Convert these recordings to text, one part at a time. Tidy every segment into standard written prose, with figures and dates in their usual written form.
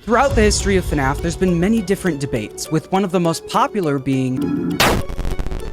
Throughout the history of FNAF, there's been many different debates, with one of the most popular being...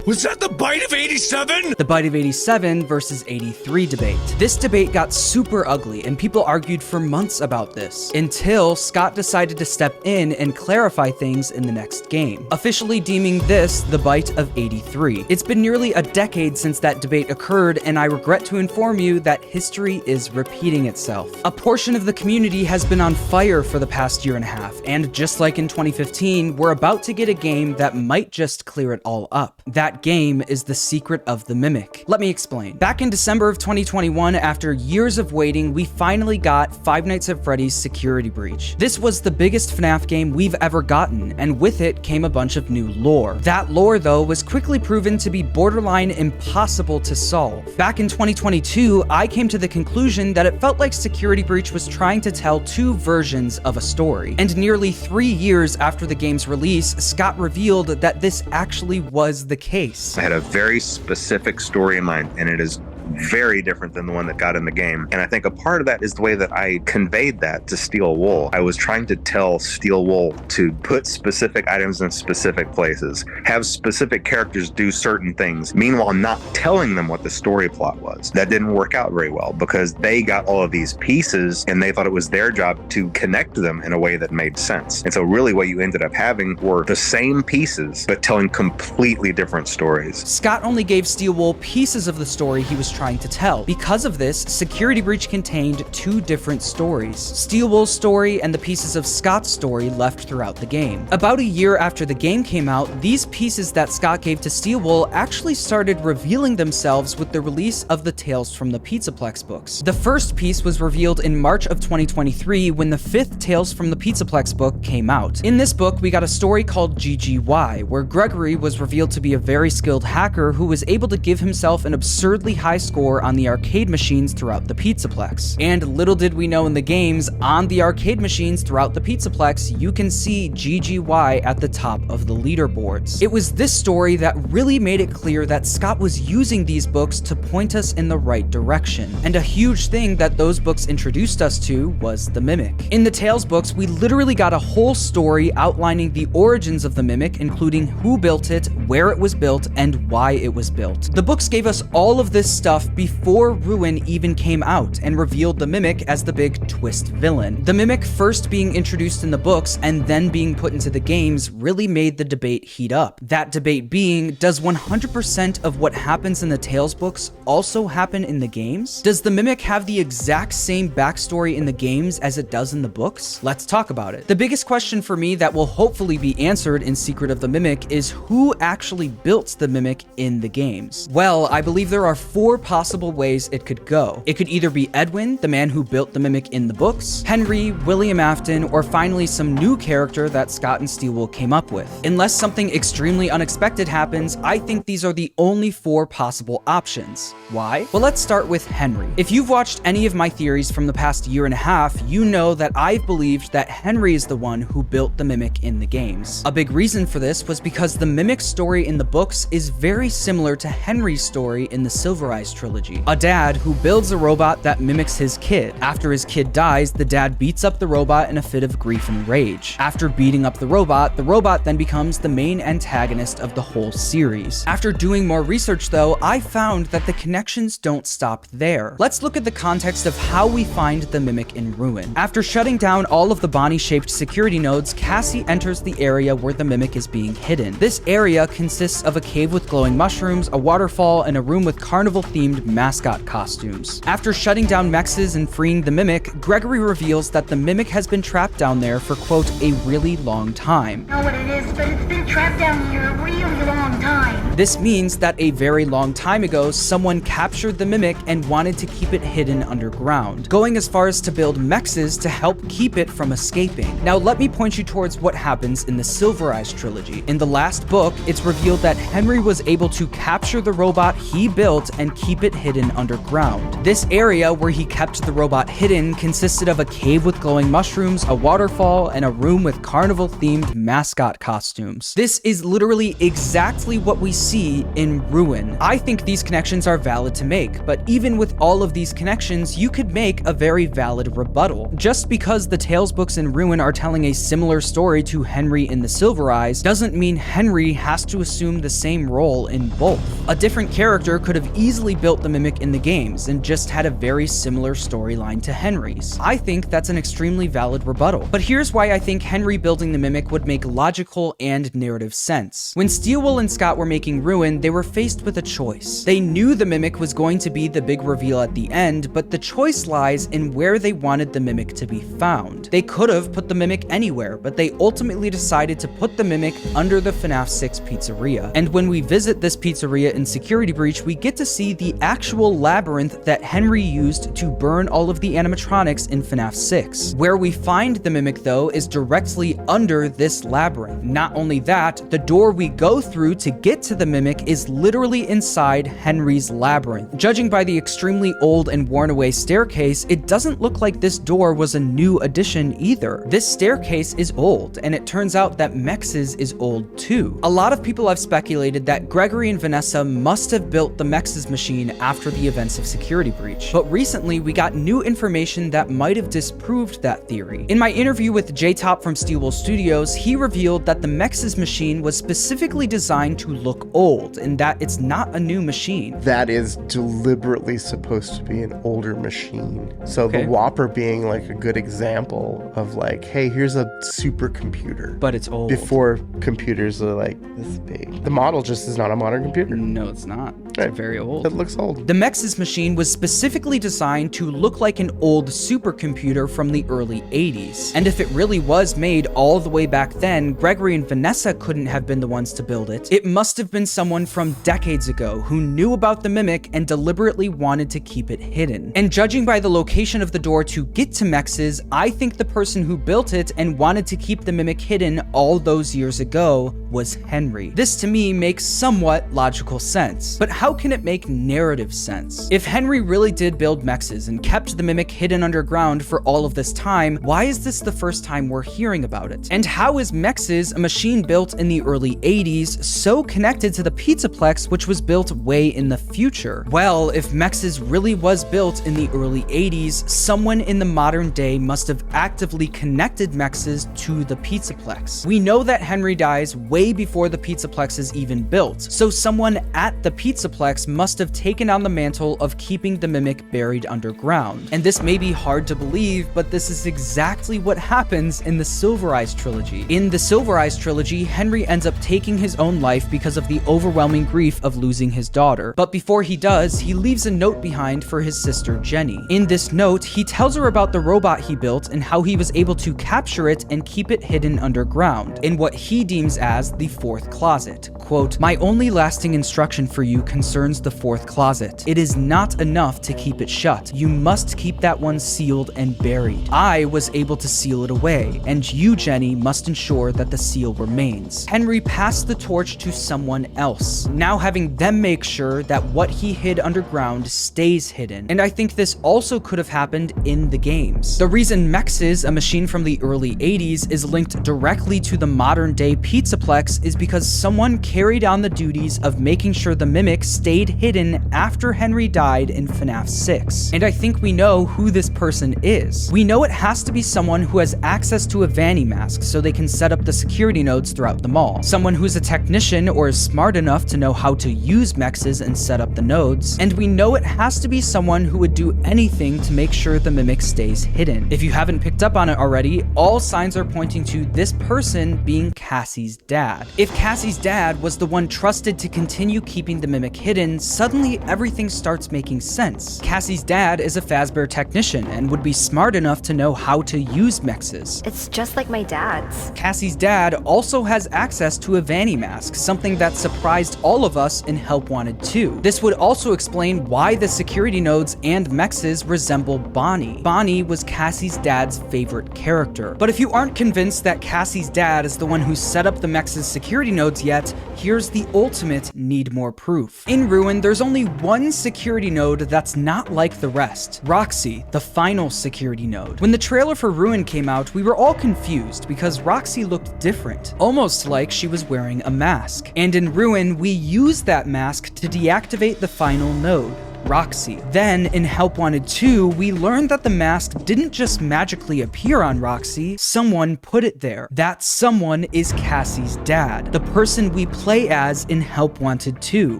Was that the bite of 87? The bite of 87 versus 83 debate. This debate got super ugly, and people argued for months about this, until Scott decided to step in and clarify things in the next game, officially deeming this the bite of 83. It's been nearly a decade since that debate occurred, and I regret to inform you that history is repeating itself. A portion of the community has been on fire for the past year and a half, and just like in 2015, we're about to get a game that might just clear it all up. That game is The Secret of the Mimic. Let me explain. Back in December of 2021, after years of waiting, we finally got Five Nights at Freddy's Security Breach. This was the biggest FNAF game we've ever gotten, and with it came a bunch of new lore. That lore, though, was quickly proven to be borderline impossible to solve. Back in 2022, I came to the conclusion that it felt like Security Breach was trying to tell two versions of a story. And nearly 3 years after the game's release, Scott revealed that this actually was the case. I had a very specific story in mind, and it is very different than the one that got in the game. And I think a part of that is the way that I conveyed that to Steel Wool. I was trying to tell Steel Wool to put specific items in specific places, have specific characters do certain things, meanwhile not telling them what the story plot was. That didn't work out very well because they got all of these pieces and they thought it was their job to connect them in a way that made sense. And so really what you ended up having were the same pieces, but telling completely different stories. Scott only gave Steel Wool pieces of the story he was trying to tell. Because of this, Security Breach contained two different stories: Steel Wool's story and the pieces of Scott's story left throughout the game. About a year after the game came out, these pieces that Scott gave to Steel Wool actually started revealing themselves with the release of the Tales from the Pizzaplex books. The first piece was revealed in March of 2023 when the 5th Tales from the Pizzaplex book came out. In this book, we got a story called GGY, where Gregory was revealed to be a very skilled hacker who was able to give himself an absurdly high score on the arcade machines throughout the Pizzaplex. And little did we know in the games, on the arcade machines throughout the Pizzaplex, you can see GGY at the top of the leaderboards. It was this story that really made it clear that Scott was using these books to point us in the right direction. And a huge thing that those books introduced us to was the Mimic. In the Tales books, we literally got a whole story outlining the origins of the Mimic, including who built it, where it was built, and why it was built. The books gave us all of this stuff before Ruin even came out and revealed the Mimic as the big twist villain. The Mimic first being introduced in the books and then being put into the games really made the debate heat up. That debate being, does 100% of what happens in the Tales books also happen in the games? Does the Mimic have the exact same backstory in the games as it does in the books? Let's talk about it. The biggest question for me that will hopefully be answered in Secret of the Mimic is who actually built the Mimic in the games? Well, I believe there are 4 possible ways it could go. It could either be Edwin, the man who built the Mimic in the books, Henry, William Afton, or finally some new character that Scott and Steel Wool came up with. Unless something extremely unexpected happens, I think these are the only 4 possible options. Why? Well, let's start with Henry. If you've watched any of my theories from the past year and a half, you know that I've believed that Henry is the one who built the Mimic in the games. A big reason for this was because the Mimic story in the books is very similar to Henry's story in the Silver Eyes trilogy. A dad who builds a robot that mimics his kid. After his kid dies, the dad beats up the robot in a fit of grief and rage. After beating up the robot then becomes the main antagonist of the whole series. After doing more research though, I found that the connections don't stop there. Let's look at the context of how we find the Mimic in Ruin. After shutting down all of the Bonnie-shaped security nodes, Cassie enters the area where the Mimic is being hidden. This area consists of a cave with glowing mushrooms, a waterfall, and a room with carnival-themed mascot costumes. After shutting down MXES and freeing the Mimic, Gregory reveals that the Mimic has been trapped down there for, quote, a really long time. I don't know what it is, but it's been trapped down here a really long time. This means that a very long time ago, someone captured the Mimic and wanted to keep it hidden underground, going as far as to build MXES to help keep it from escaping. Now, let me point you towards what happens in the Silver Eyes trilogy. In the last book, it's revealed that Henry was able to capture the robot he built and keep it hidden underground. This area where he kept the robot hidden consisted of a cave with glowing mushrooms, a waterfall, and a room with carnival-themed mascot costumes. costumes. This is literally exactly what we see in Ruin. I think these connections are valid to make, but even with all of these connections, you could make a very valid rebuttal. Just because the Tales books in Ruin are telling a similar story to Henry in the Silver Eyes doesn't mean Henry has to assume the same role in both. A different character could have easily built the Mimic in the games and just had a very similar storyline to Henry's. I think that's an extremely valid rebuttal. But here's why I think Henry building the Mimic would make logical and narrative sense. When Steelwool and Scott were making Ruin, they were faced with a choice. They knew the Mimic was going to be the big reveal at the end, but the choice lies in where they wanted the Mimic to be found. They could have put the Mimic anywhere, but they ultimately decided to put the Mimic under the FNAF 6 pizzeria. And when we visit this pizzeria in Security Breach, we get to see the actual labyrinth that Henry used to burn all of the animatronics in FNAF 6. Where we find the Mimic, though, is directly under this labyrinth. Not only that, the door we go through to get to the Mimic is literally inside Henry's labyrinth. Judging by the extremely old and worn away staircase, it doesn't look like this door was a new addition either. This staircase is old, and it turns out that MXES is old too. A lot of people have speculated that Gregory and Vanessa must have built the MXES machine after the events of Security Breach, but recently we got new information that might have disproved that theory. In my interview with J-Top from Steelwool Studios, he revealed that the MXES machine was specifically designed to look old, and that it's not a new machine. That is deliberately supposed to be an older machine. So the Whopper being like a good example of like, hey, here's a supercomputer. But it's old. Before computers are like this big. The model just is not a modern computer. No, it's not. It's very old. It looks old. The MXES machine was specifically designed to look like an old supercomputer from the early 80s. And if it really was made all the way back then, Gregory and Vanessa couldn't have been the ones to build it. It must have been someone from decades ago who knew about the Mimic and deliberately wanted to keep it hidden. And judging by the location of the door to get to MXES, I think the person who built it and wanted to keep the Mimic hidden all those years ago was Henry. This to me makes somewhat logical sense. But how can it make narrative sense? If Henry really did build MXES and kept the Mimic hidden underground for all of this time, why is this the first time we're hearing about it? And how is MXES, a machine built in the early 80s, so connected to the Pizzaplex, which was built way in the future? Well, if MXES really was built in the early 80s, someone in the modern day must have actively connected MXES to the Pizzaplex. We know that Henry dies way before the Pizzaplex is even built, so someone at the Pizzaplex must have taken on the mantle of keeping the Mimic buried underground. And this may be hard to believe, but this is exactly what happens in the Silver Eyes trilogy. In the Silver Eyes trilogy, Henry ends up taking his own life because of the overwhelming grief of losing his daughter. But before he does, he leaves a note behind for his sister Jenny. In this note, he tells her about the robot he built and how he was able to capture it and keep it hidden underground, in what he deems as the fourth closet. Quote, "My only lasting instruction for you concerns the fourth closet. It is not enough to keep it shut. You must keep that one sealed and buried. I was able to seal it away, and you, Jenny, must ensure that the seal remains." Henry passed the torch to someone else, now having them make sure that what he hid underground stays hidden. And I think this also could have happened in the games. The reason MXES, a machine from the early 80s, is linked directly to the modern day Pizzaplex is because someone carried on the duties of making sure the Mimic stayed hidden after Henry died in FNAF 6. And I think we know who this person is. We know it has to be someone who has access to a Vanny mask so they can set up the security nodes throughout the mall. Someone who's a technician or is smart enough to know how to use MXES and set up the nodes. And we know it has to be someone who would do anything to make sure the Mimic stays hidden. If you haven't picked up on it already, all signs are pointing to this person being Cassie's dad. If Cassie's dad was the one trusted to continue keeping the Mimic hidden, suddenly everything starts making sense. Cassie's dad is a Fazbear technician and would be smart enough to know how to use MXES. It's just like my dad's. Cassie's dad also has access to a Vanny mask, something that surprised all of us in Help Wanted 2. This would also explain why the security nodes and MXES resemble Bonnie. Bonnie was Cassie's dad's favorite character. But if you aren't convinced that Cassie's dad is the one who set up the MXES security nodes yet, here's the ultimate need more proof. In Ruin, there's only one security node that's not like the rest, Roxy, the final security node. When the trailer for Ruin came out, we were all confused because Roxy looked different, almost like she was wearing a mask. And in Ruin, we used that mask to deactivate the final node, Roxy. Then, in Help Wanted 2, we learned that the mask didn't just magically appear on Roxy, someone put it there. That someone is Cassie's dad, the person we play as in Help Wanted 2.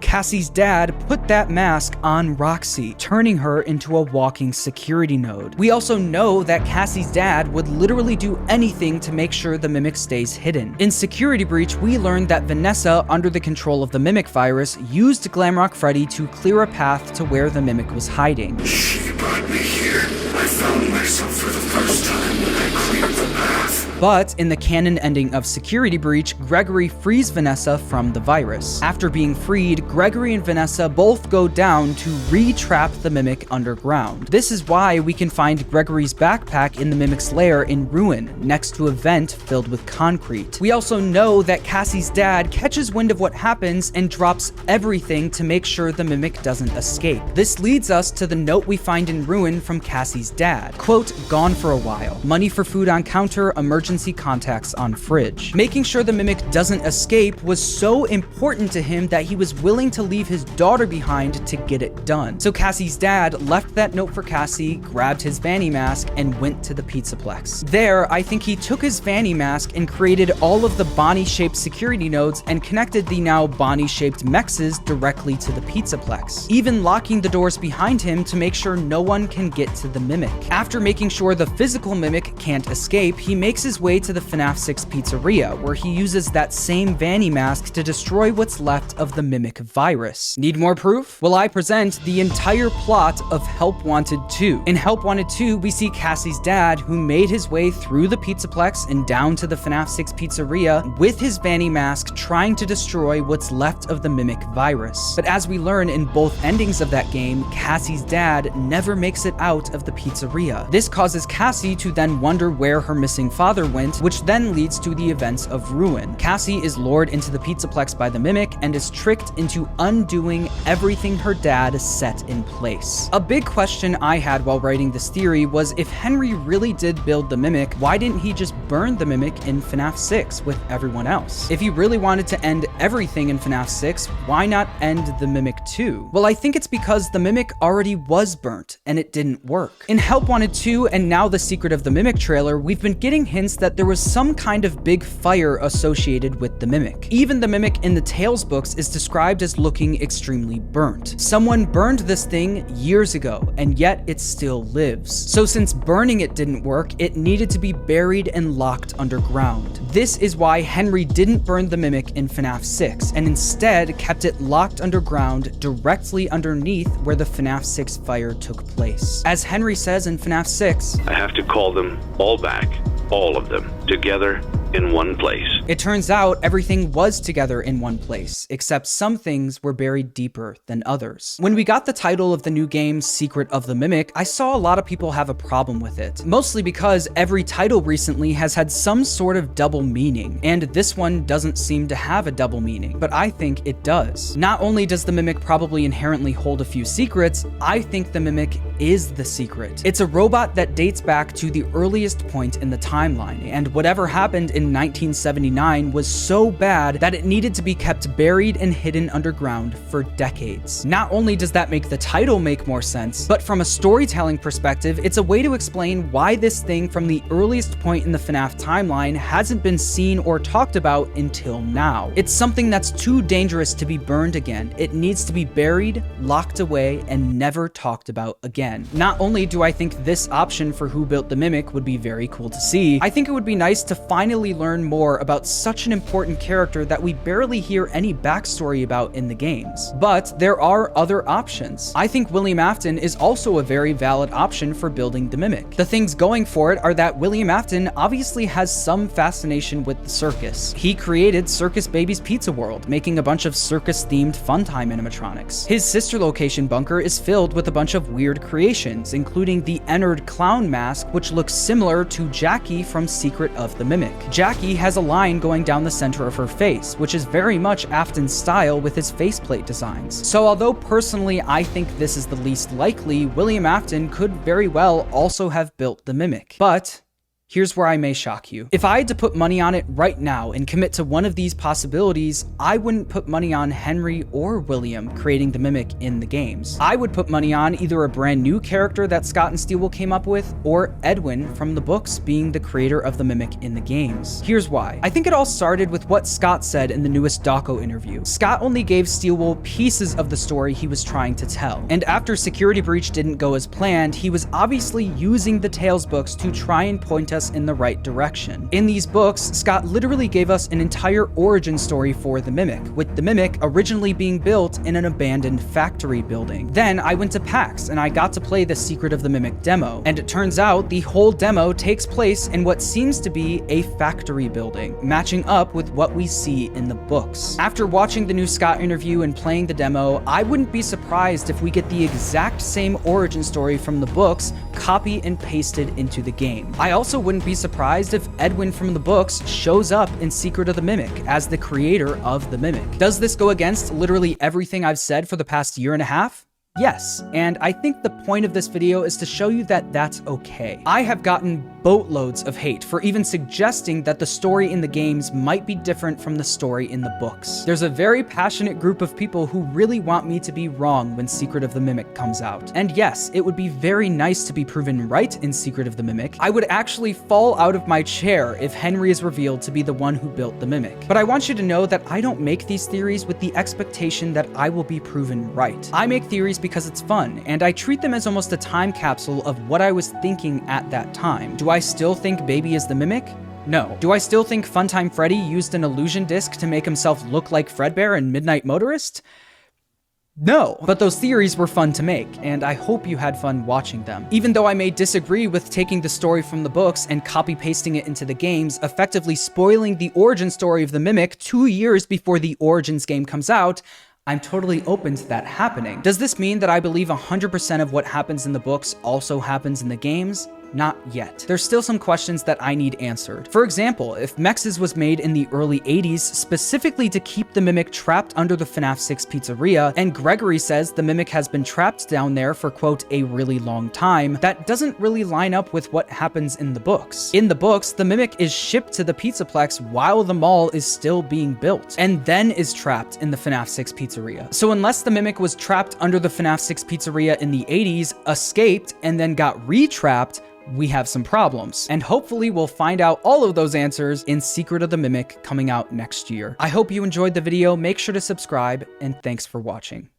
Cassie's dad put that mask on Roxy, turning her into a walking security node. We also know that Cassie's dad would literally do anything to make sure the Mimic stays hidden. In Security Breach, we learned that Vanessa, under the control of the Mimic virus, used Glamrock Freddy to clear a path to where the Mimic was hiding. She brought me here. I found myself for the first time when I cleared the path. But in the canon ending of Security Breach, Gregory frees Vanessa from the virus. After being freed, Gregory and Vanessa both go down to re-trap the Mimic underground. This is why we can find Gregory's backpack in the Mimic's lair in Ruin, next to a vent filled with concrete. We also know that Cassie's dad catches wind of what happens and drops everything to make sure the Mimic doesn't escape. This leads us to the note we find in Ruin from Cassie's dad. Quote, "Gone for a while. Money for food on counter, emergency contacts on fridge." Making sure the Mimic doesn't escape was so important to him that he was willing to leave his daughter behind to get it done. So Cassie's dad left that note for Cassie, grabbed his Vanny mask, and went to the Pizzaplex. There, I think he took his Vanny mask and created all of the Bonnie-shaped security nodes and connected the now Bonnie-shaped MXES directly to the Pizzaplex, even locking the doors behind him to make sure no one can get to the Mimic. After making sure the physical Mimic can't escape, he makes his way to the FNAF 6 pizzeria, where he uses that same Vanny mask to destroy what's left of the Mimic virus. Need more proof? Well, I present the entire plot of Help Wanted 2. In Help Wanted 2, we see Cassie's dad, who made his way through the Pizzaplex and down to the FNAF 6 pizzeria with his Vanny mask, trying to destroy what's left of the Mimic virus. But as we learn in both endings of that game, Cassie's dad never makes it out of the pizzeria. This causes Cassie to then wonder where her missing father went, which then leads to the events of Ruin. Cassie is lured into the Pizzaplex by the Mimic and is tricked into undoing everything her dad set in place. A big question I had while writing this theory was, if Henry really did build the Mimic, why didn't he just burn the Mimic in FNAF 6 with everyone else? If he really wanted to end everything in FNAF 6, why not end the Mimic too? Well, I think it's because the Mimic already was burnt and it didn't work. In Help Wanted 2 and now the Secret of the Mimic trailer, we've been getting hints that there was some kind of big fire associated with the Mimic. Even the Mimic in the Tales books is described as looking extremely burnt. Someone burned this thing years ago, and yet it still lives. So since burning it didn't work, it needed to be buried and locked underground. This is why Henry didn't burn the Mimic in FNAF 6, and instead kept it locked underground directly underneath where the FNAF 6 fire took place. As Henry says in FNAF 6, "I have to call them all back, all of them, together in one place." It turns out everything was together in one place, except some things were buried deeper than others. When we got the title of the new game, Secret of the Mimic, I saw a lot of people have a problem with it, mostly because every title recently has had some sort of double meaning, and this one doesn't seem to have a double meaning, but I think it does. Not only does the Mimic probably inherently hold a few secrets, I think the Mimic is the secret. It's a robot that dates back to the earliest point in the timeline, and whatever happened in 1979 was so bad that it needed to be kept buried and hidden underground for decades. Not only does that make the title make more sense, but from a storytelling perspective, it's a way to explain why this thing from the earliest point in the FNAF timeline hasn't been seen or talked about until now. It's something that's too dangerous to be burned again. It needs to be buried, locked away, and never talked about again. Not only do I think this option for who built the Mimic would be very cool to see, I think it would be nice to finally learn more about such an important character that we barely hear any backstory about in the games. But there are other options. I think William Afton is also a very valid option for building the Mimic. The things going for it are that William Afton obviously has some fascination with the circus. He created Circus Baby's Pizza World, making a bunch of circus-themed funtime animatronics. His sister location bunker is filled with a bunch of weird creations, including the Ennard clown mask, which looks similar to Jackie from Secret of the Mimic. Jackie has a line going down the center of her face, which is very much Afton's style with his faceplate designs. So although personally I think this is the least likely, William Afton could very well also have built the Mimic. But here's where I may shock you. If I had to put money on it right now and commit to one of these possibilities, I wouldn't put money on Henry or William creating the Mimic in the games. I would put money on either a brand new character that Scott and Steelwool came up with, or Edwin from the books being the creator of the Mimic in the games. Here's why. I think it all started with what Scott said in the newest Dawko interview. Scott only gave Steelwool pieces of the story he was trying to tell. And after Security Breach didn't go as planned, he was obviously using the Tales books to try and point us in the right direction. In these books, Scott literally gave us an entire origin story for the Mimic, with the Mimic originally being built in an abandoned factory building. Then I went to PAX and I got to play the Secret of the Mimic demo, and it turns out the whole demo takes place in what seems to be a factory building, matching up with what we see in the books. After watching the new Scott interview and playing the demo, I wouldn't be surprised if we get the exact same origin story from the books copy and pasted into the game. I also wouldn't be surprised if Edwin from the books shows up in Secret of the Mimic as the creator of the Mimic. Does this go against literally everything I've said for the past year and a half? Yes, and I think the point of this video is to show you that that's okay. I have gotten boatloads of hate for even suggesting that the story in the games might be different from the story in the books. There's a very passionate group of people who really want me to be wrong when Secret of the Mimic comes out. And yes, it would be very nice to be proven right in Secret of the Mimic. I would actually fall out of my chair if Henry is revealed to be the one who built the Mimic. But I want you to know that I don't make these theories with the expectation that I will be proven right. I make theories because it's fun, and I treat them as almost a time capsule of what I was thinking at that time. Do I still think Baby is the Mimic? No. Do I still think Funtime Freddy used an illusion disc to make himself look like Fredbear in Midnight Motorist? No. But those theories were fun to make, and I hope you had fun watching them. Even though I may disagree with taking the story from the books and copy-pasting it into the games, effectively spoiling the origin story of the Mimic 2 years before the Origins game comes out, I'm totally open to that happening. Does this mean that I believe 100% of what happens in the books also happens in the games? Not yet. There's still some questions that I need answered. For example, if MXES was made in the early 80s specifically to keep the Mimic trapped under the FNAF 6 pizzeria, and Gregory says the Mimic has been trapped down there for, quote, a really long time, that doesn't really line up with what happens in the books. In the books, the Mimic is shipped to the Pizzaplex while the mall is still being built, and then is trapped in the FNAF 6 pizzeria. So unless the Mimic was trapped under the FNAF 6 pizzeria in the 80s, escaped, and then got re-trapped, we have some problems. And hopefully we'll find out all of those answers in Secret of the Mimic coming out next year. I hope you enjoyed the video. Make sure to subscribe, and thanks for watching.